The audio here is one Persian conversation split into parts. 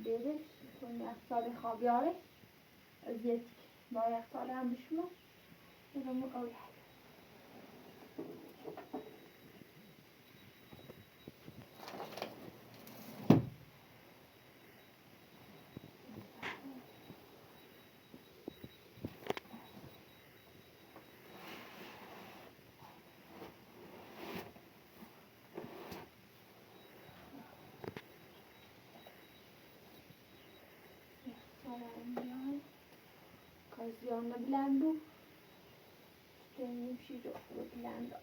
بیادش کنی اقتصاد خوابیاره ازیت با اقتصاد هم بشما بگم اول Occasione blendo uscito blendo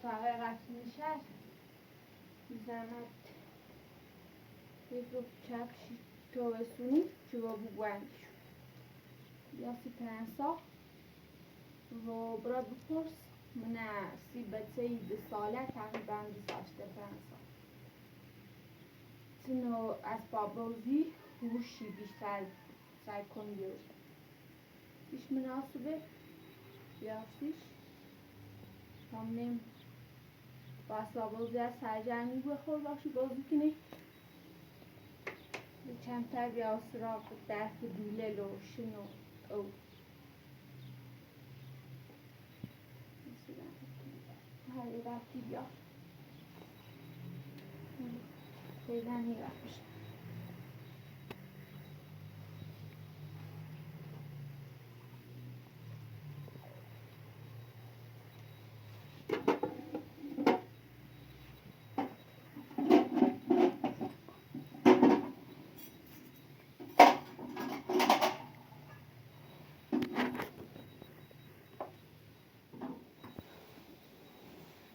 تا حقیقت نشست میزند یک رو چپشی تو بسونی جواب بگویندشو یا سی پرنسا و برای بپرس من سی بچه 2 ساله تقریبا 28 پرنسا تنو اسباب بازی هوشی بیشتر سعی کن بیاری پیش مناسبه بیافتیش همونیم با اسباب بازی از سرجنگی بخور باشی بازی کنی چندتر بیا سراغ درک دوله لوشن و او هر رفتی بیا فعلا نگاه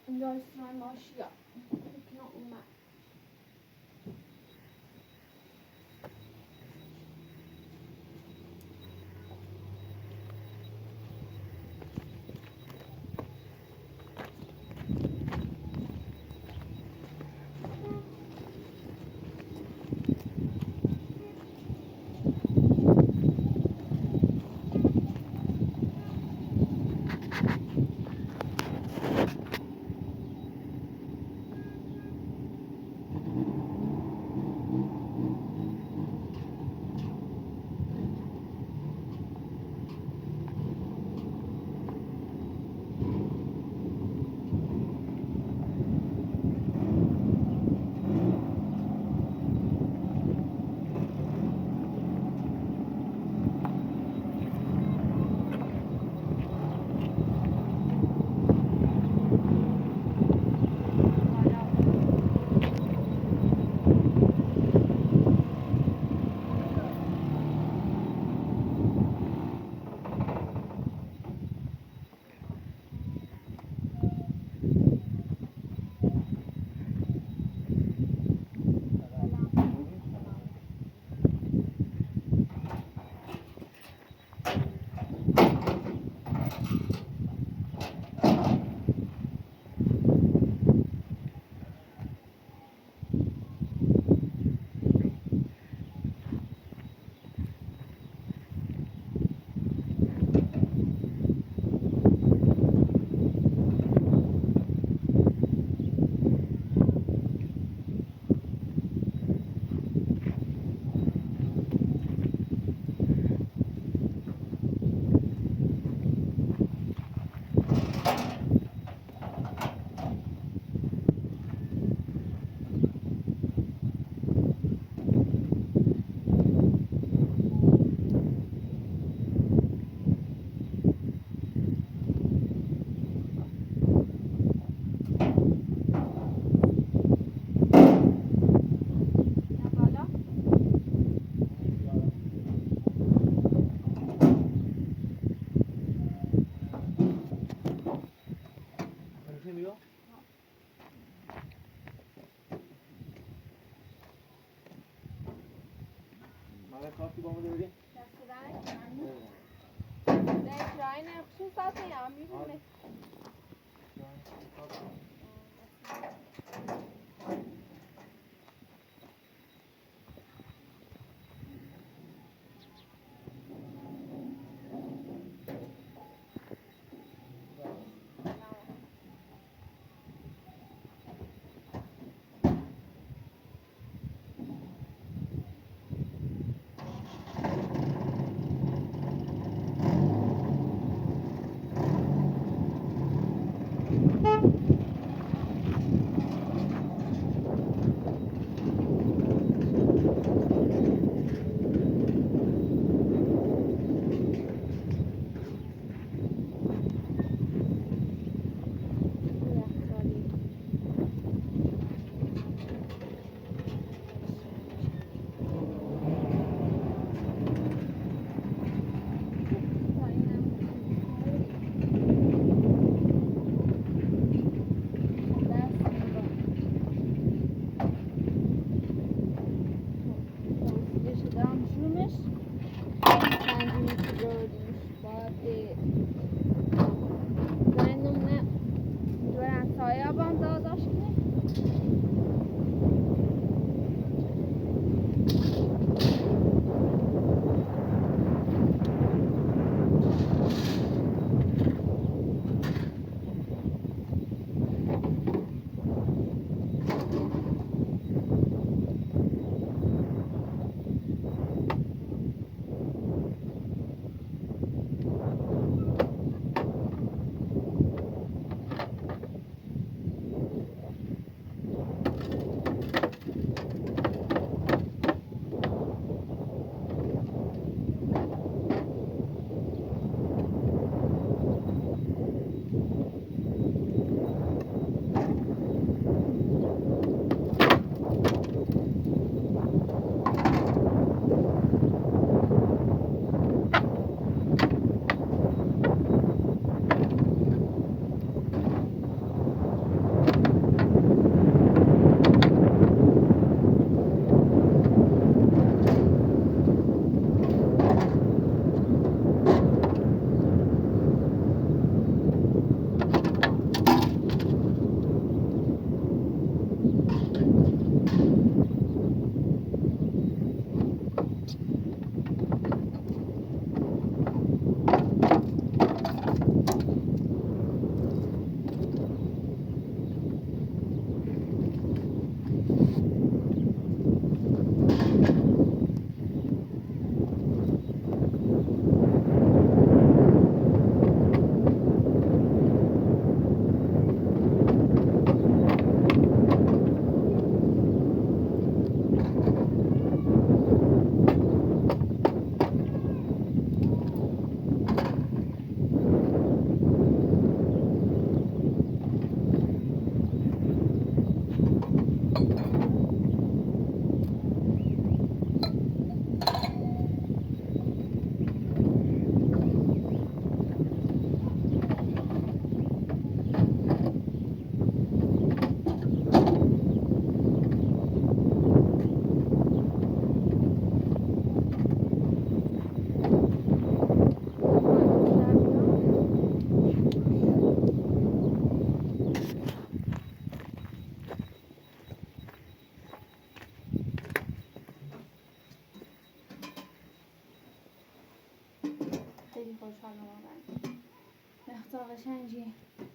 اینجا رستوران ماشیا فکر اومد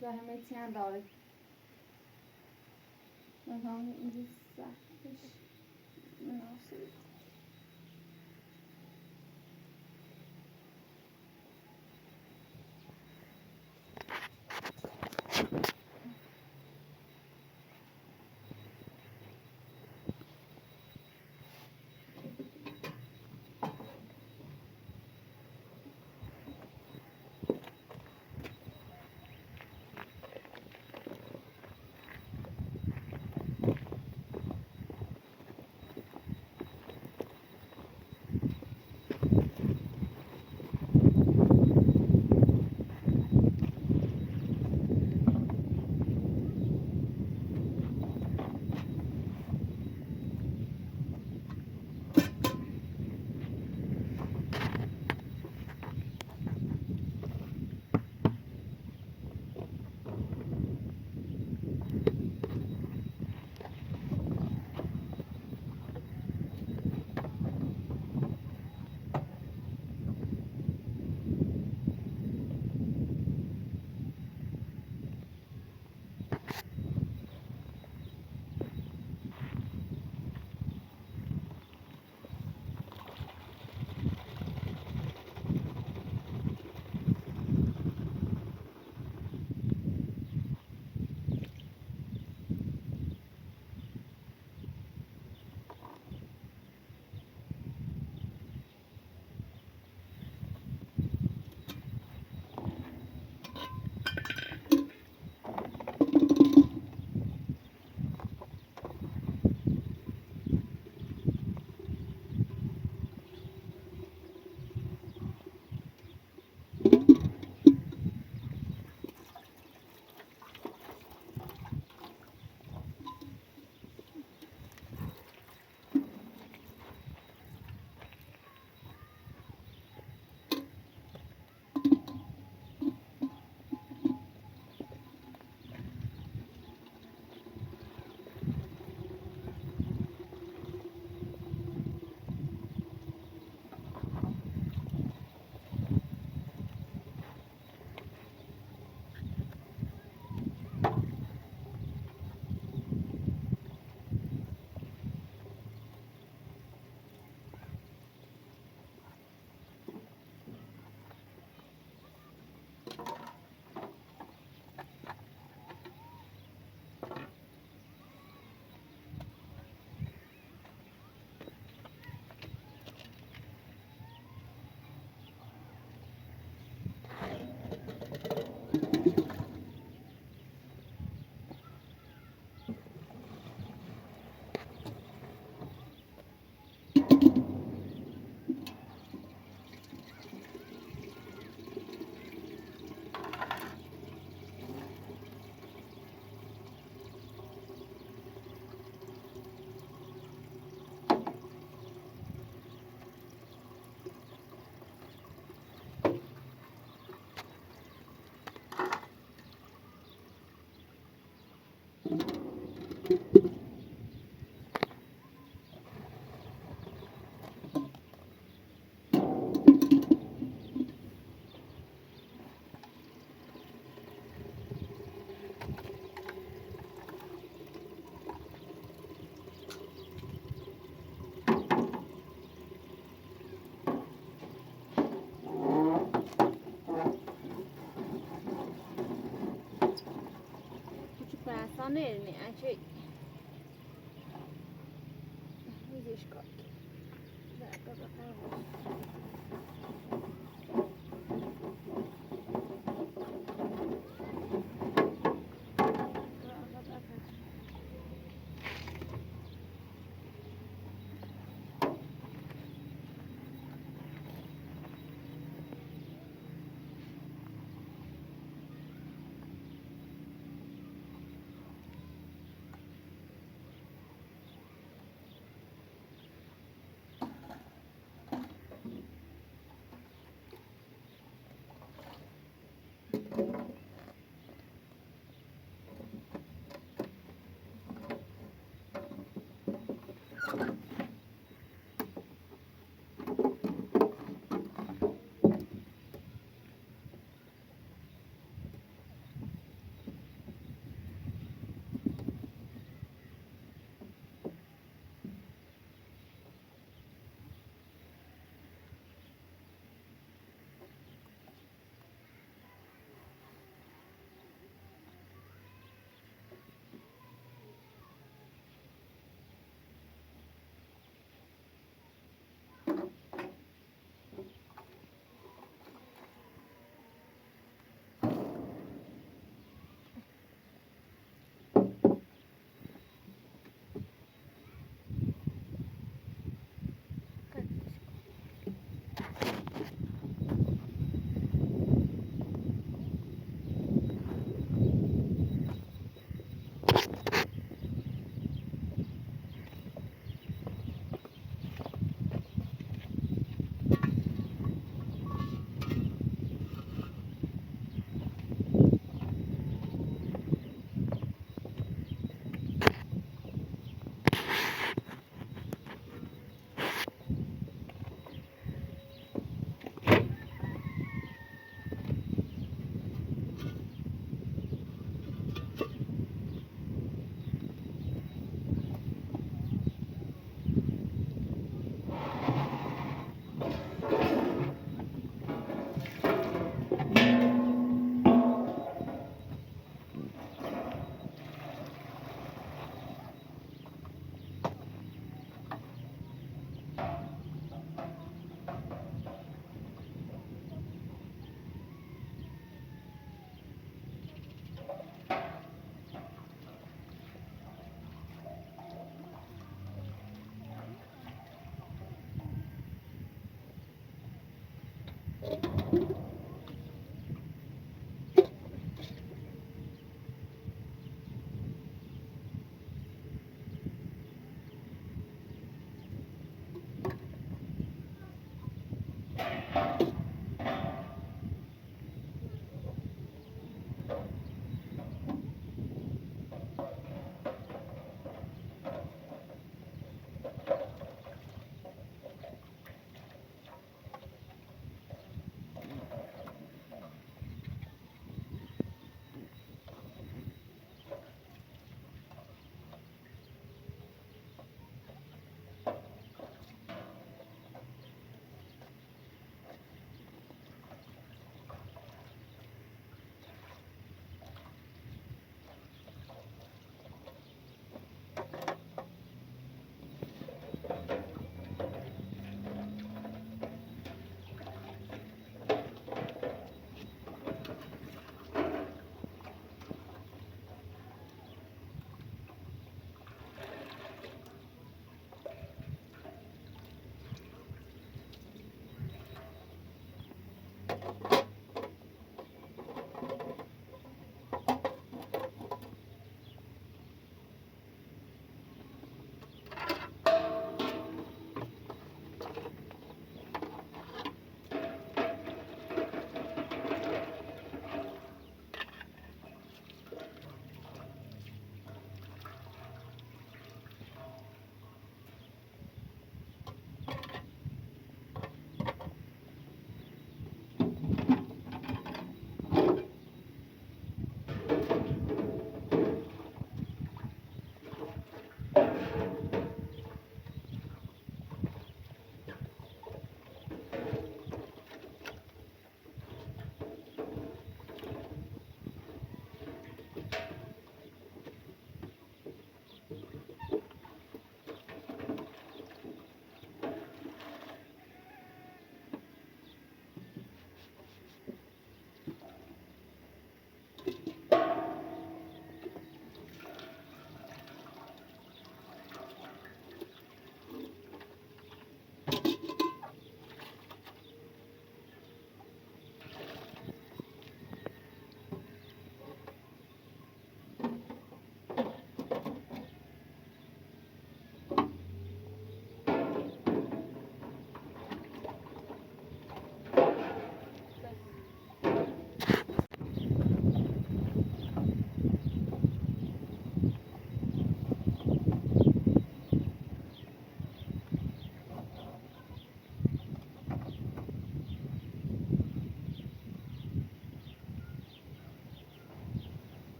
زحمتی نداره مثلا اینجا سختش مناسب Nele, acei zici că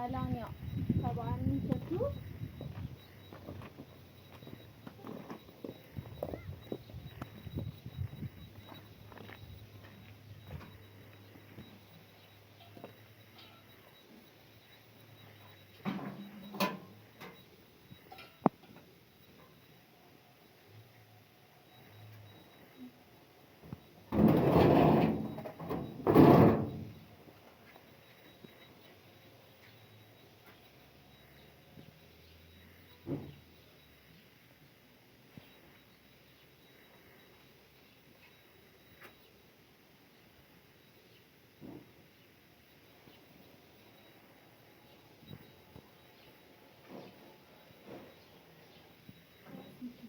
الان یا طبعا میشه تو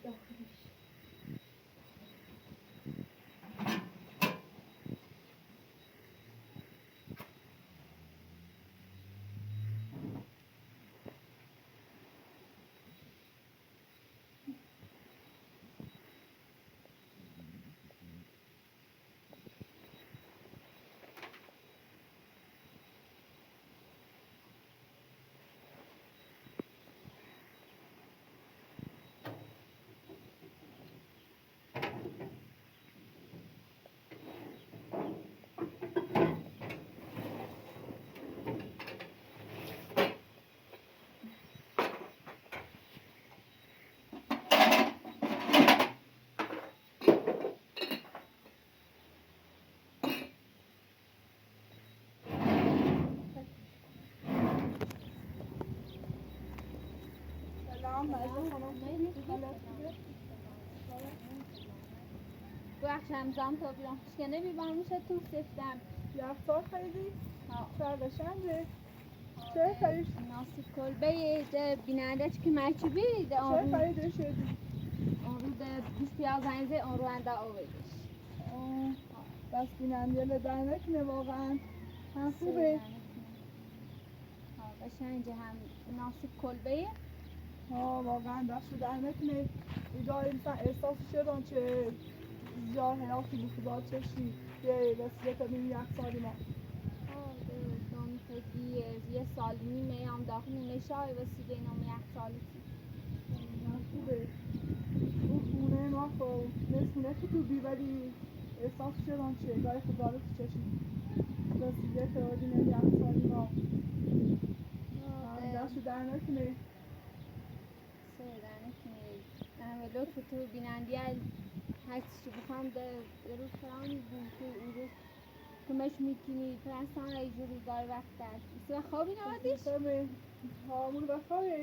داخلش بخش همزام تا بیرون شکنه بیبرموشه تو سفتم یخچال خریدی؟ ها چرا قشنگه؟ چه خرید؟ ناسی کلبه ده بینندش که مرچبی ده چه آن رو خریدی شدی؟ آن رو ده بیست پیاز هنزه آن رو انده آویدش بس بیننده لدر نکنه واقعا هم خوبه قشنگه هم ناسی کلبه واقعا دست در نکنه ایجا انسان احساسش شدن چه جا حیاتی بخدا چشی یه وسیله تبین یخچالی ما دام خیلی یه سال نیمه هم داخل نیمه شای وسیله نام یخچالی خوبه اون خونه ما خب نسونه که تو بی ولی احساس شدن چه گای خدا رو تو چشی وسیله تبین یخچالی ما دست در نکنه لطف تو بینندی هر چی بخوام در روز فرانی بود تو اون روز کمش میکنی پرستان ای جو روزگار وقت دست بسیار خوابی نمادیش؟ خوبه همون بخوابه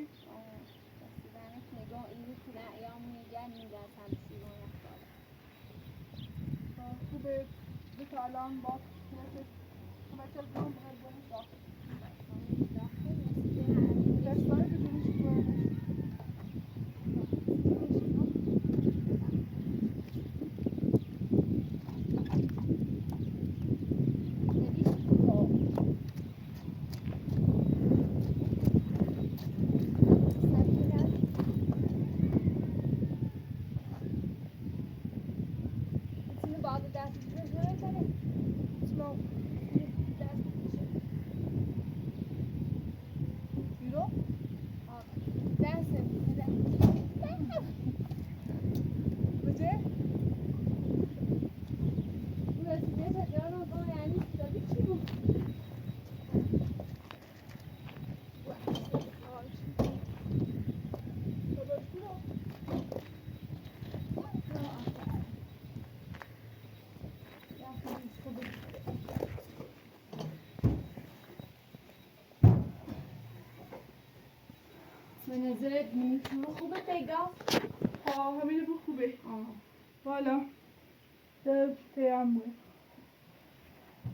دستی دنک نگاه این روز که در ایام میگر میدرس هم شیرون یخداره خوبه بسه الان با کمچه کنم باید بانش داخل دستای بجونش کنم به نظرت میتونه خوبه پیگاه؟ همینه بو خوبه والا ده تیم بود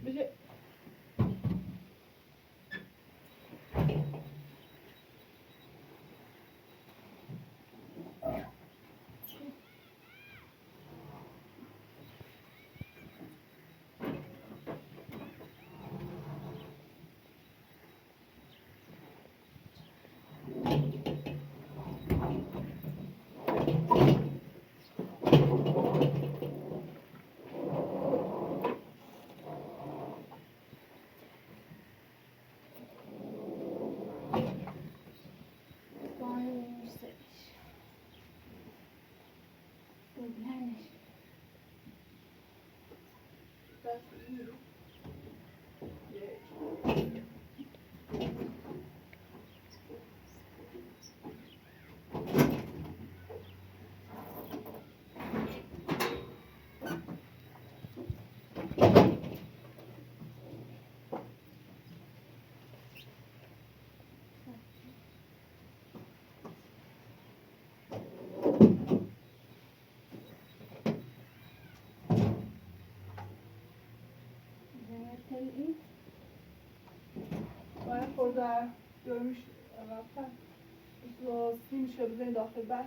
بشه خورده görmüş رفتن سیمشو بزنی داخل بر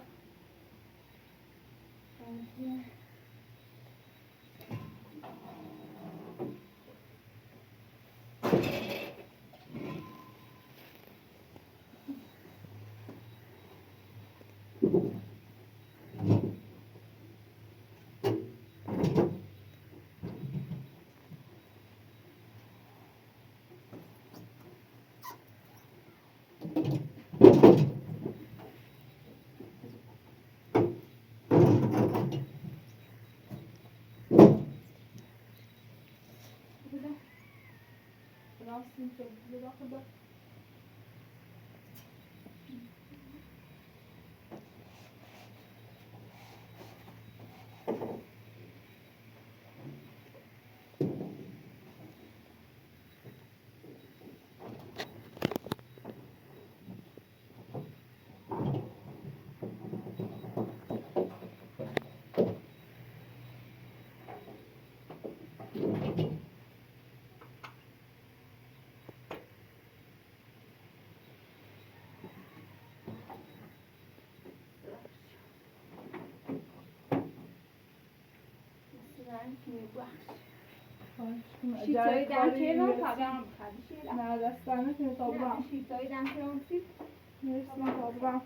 سیمشو بزنی داخل بر شیطایی دم که رو تابرم بخواد نه دستانه که تابرم شیطایی دم که رو سید مرسی تابرم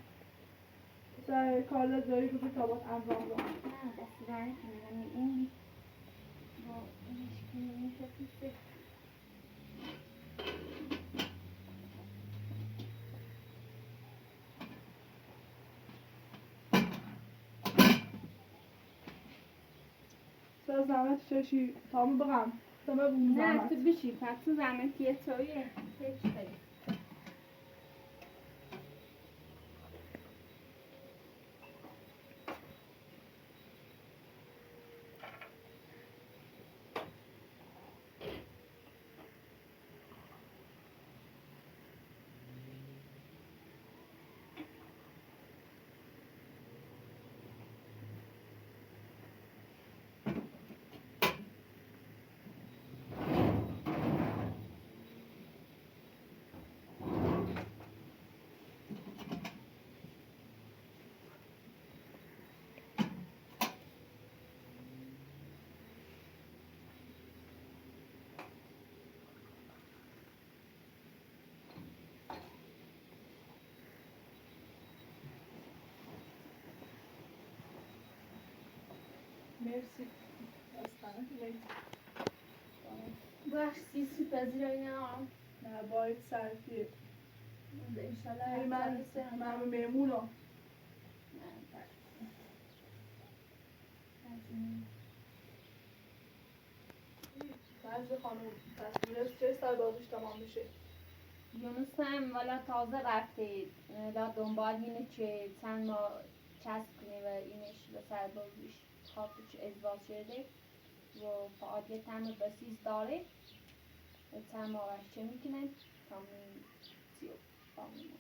سر کالا داری بودی تابات انجام دارم نه دستانه که میگم این با اینش که میشه پیسته سر زحمت چشی تامو بغم تامو بوم نه زحمت تو بشی پس تو زمین که تویه هیچ خیلی مرسی دستانه که بایی باش سیسی پذیرایی نه نه باید سرفیه انشالله من میمونم بعضی خانم تصویره چه سال بازش تمام میشه یونس هم والا تازه رفته دا دنبال اینه که چند ماه چسب کنه و اینش به سر بازیش خاطرش ازدواج شده و فعالیت هم بسیز داره و چند ماه چه میکنه تامین سیو تامین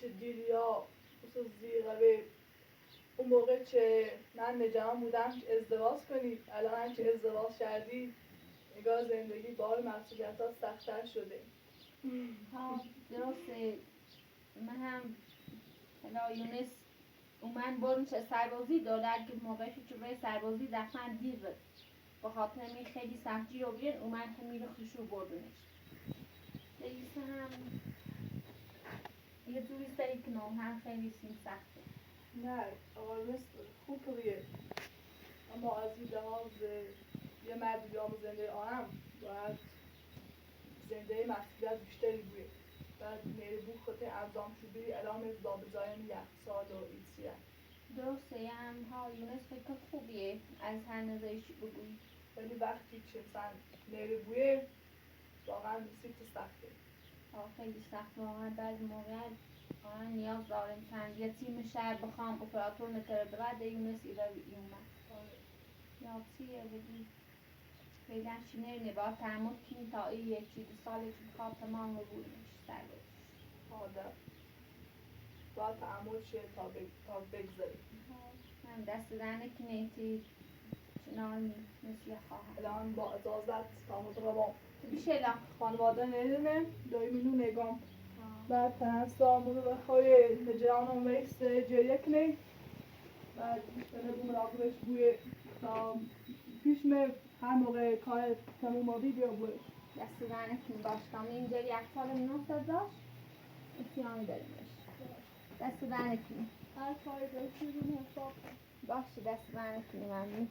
چه دیریا خصوص زیغه اون موقع چه من نجام بودم که ازدواج کنی الان هم که ازدواج کردی نگاه زندگی بار مسئولیت ها سخت‌تر شده ها درسته من هم حالا یونس اومن برون چه سربازی داره که موقعش که برای سربازی دفعا دیر به خاطر می خیلی سختی رو بیرن اومن همین رو خوشو بردنش دیگه هم یه جوری سری که نام هم خیلی سیم سخته نه آقا مثل خوب رویه اما از این لحاظ یه مرد بیام زنده آنم باید زنده مسئولیت بیشتری بوده بعد میره بو خود انجام شده الان از دابزاین یک سال و ایسیه درسته یه هم ها یونس فکر خوبیه از هر نظرش بگویی ولی وقتی که مثلا میره بویه واقعا سیت سخته خیلی سخت واقعا بعضی موقع واقعا نیاز داریم چند یه تیم شهر بخوام اپراتور نتره بعد یونس ایره ایومد یا چیه بگی فعلا شینر نبا تحمل کنی تا این یکی دو سال که بخواب تمام رو بودنش سر بودش آدم باید تعمل شه تا بگذاری من دست دهنه که نیتی چنانی مثل خواهم الان با اجازت تا مطربام بیشلا خانواده نمیدونه دایی منو نگام بعد تنسا منو بخوای نجرانم ویست جریه کنی بعد بیشتره مراقبش بوی تا پیش می هر موقع کار تموم آبی بیا بوی دست زنتون باش کام اینجا یک سال مناسب داشت اسیانی داریمش دست زنتون هر کاری داشتی رو حساب باشه دست زنتون ممنون